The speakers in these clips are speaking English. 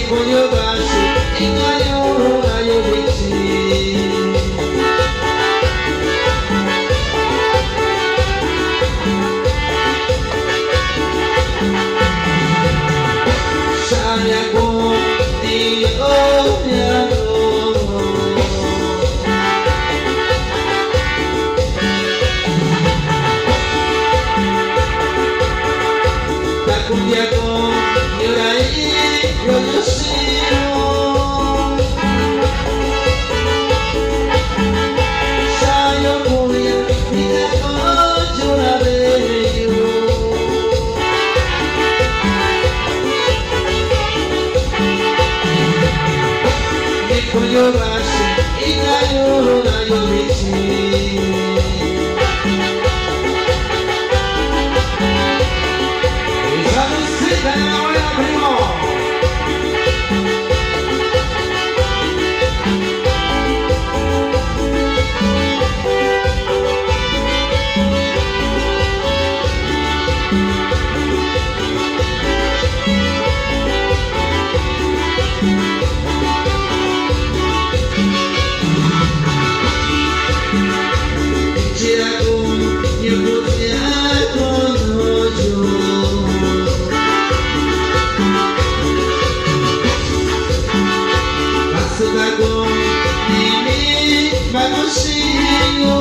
voglio baci, ingaglio raio vicini. Saya ko di oyano. Takundi ako yurai yoshiro. Saya punya tidak jurabeyo. Voglio baci, ingaglio raio vicini. Risale stretta nella voglia primo. Sukaku ini manusia.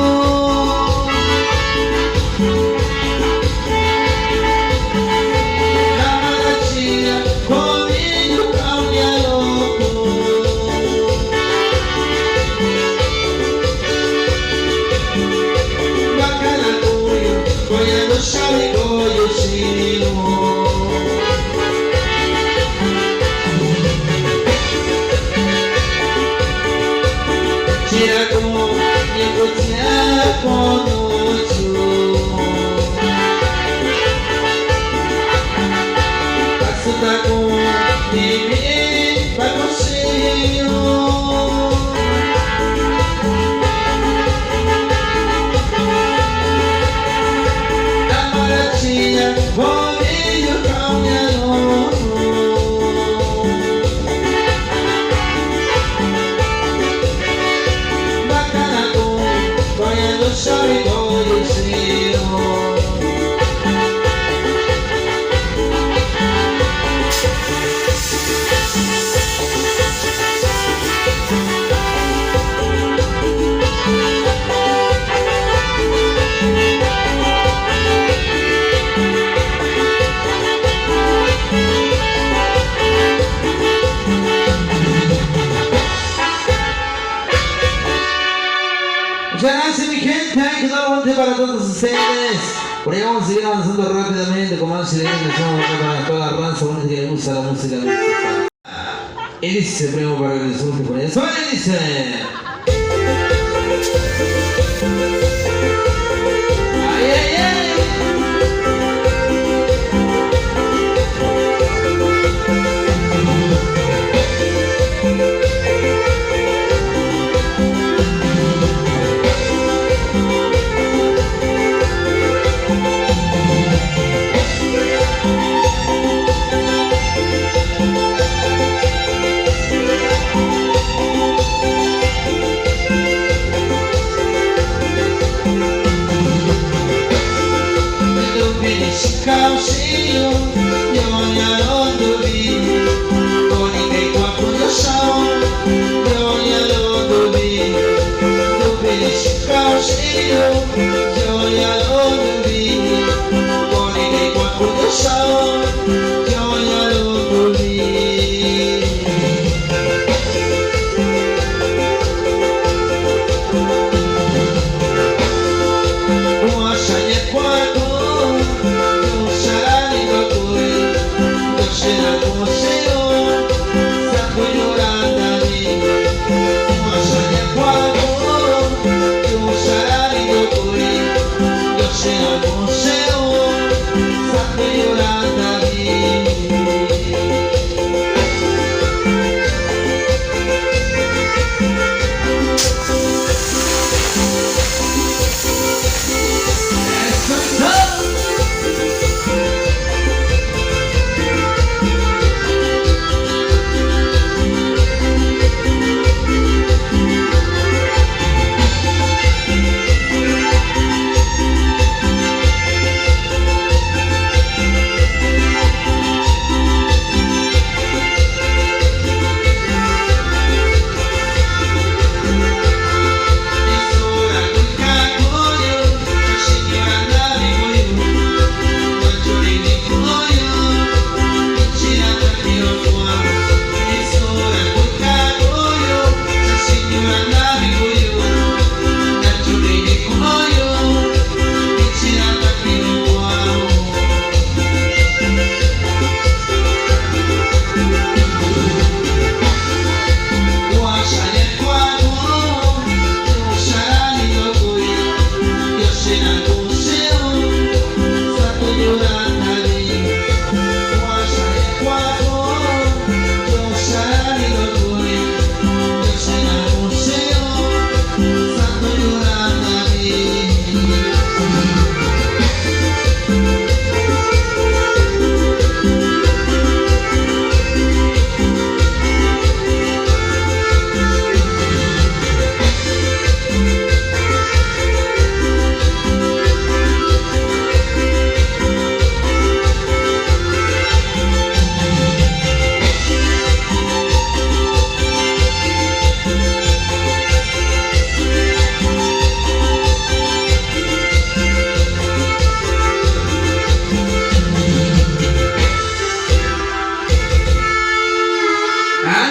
Namanya komilu kau ya loko. Bakal aku koya no shari koyo shino. Aku nyebutnya penuju. Maksud aku ini bagusio. Nama racinya boleh kau nyalo. Sorry, boy, you see, Muchas gracias, mi gente, que para todos ustedes. Por ahí vamos a seguir avanzando rápidamente con más chilenos, para toda la raza bonita que le gusta la música. Y dice, primo, para que les guste por eso. Y dice. Ay, ay,